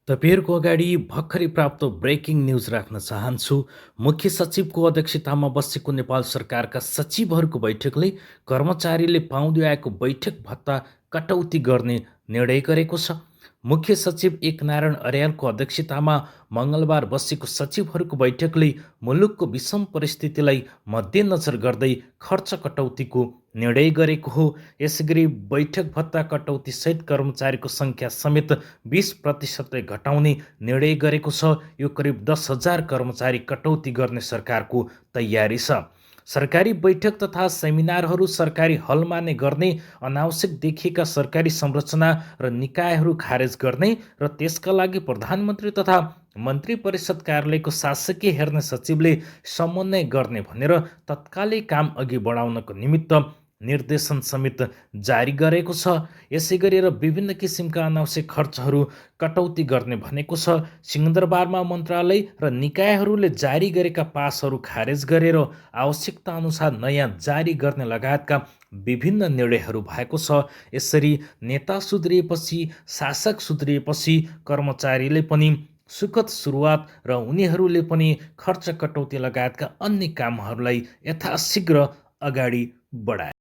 तपाईँहरूको अगाडि भर्खरै प्राप्त ब्रेकिङ न्युज राख्न चाहन्छु। मुख्य सचिवको अध्यक्षतामा बसेको नेपाल सरकारका सचिवहरूको बैठकले कर्मचारीले पाउँदै आएको बैठक भत्ता कटौती गर्ने निर्णय गरेको छ। मुख्य सचिव एकनारायण अर्यालको अध्यक्षतामा मङ्गलबार बसेको सचिवहरूको बैठकले मुलुकको विषम परिस्थितिलाई मध्यनजर गर्दै खर्च कटौतीको निर्णय गरेको हो। यसैगरी बैठक भत्ता कटौतीसहित कर्मचारीको सङ्ख्या समेत 20% घटाउने निर्णय गरेको छ। यो करिब 10,000 कर्मचारी कटौती गर्ने सरकारको तयारी छ। सरकारी बैठक तथा सेमिनारहरू सरकारी हलमा नै गर्ने, अनावश्यक देखिएका सरकारी संरचना र निकायहरू खारेज गर्ने र त्यसका लागि प्रधानमन्त्री तथा मन्त्री परिषद कार्यालयको शासकीय हेर्ने सचिवले समन्वय गर्ने भनेर तत्कालै काम अघि बढाउनको निमित्त निर्देशन समेत जारी गरेको छ। यसै गरेर विभिन्न किसिमका अनावश्यक खर्चहरू कटौती गर्ने भनेको छ। सिंहदरबारमा मन्त्रालय र निकायहरूले जारी गरेका पासहरू खारेज गरेर आवश्यकता अनुसार नयाँ जारी गर्ने लगायतका विभिन्न निर्णयहरू भएको छ। यसरी नेता सुध्रिएपछि, शासक सुध्रिएपछि कर्मचारीले पनि सुखद सुरुवात र उनीहरूले पनि खर्च कटौती लगायतका अन्य कामहरूलाई यथाशीघ्र अगाडि बढाए।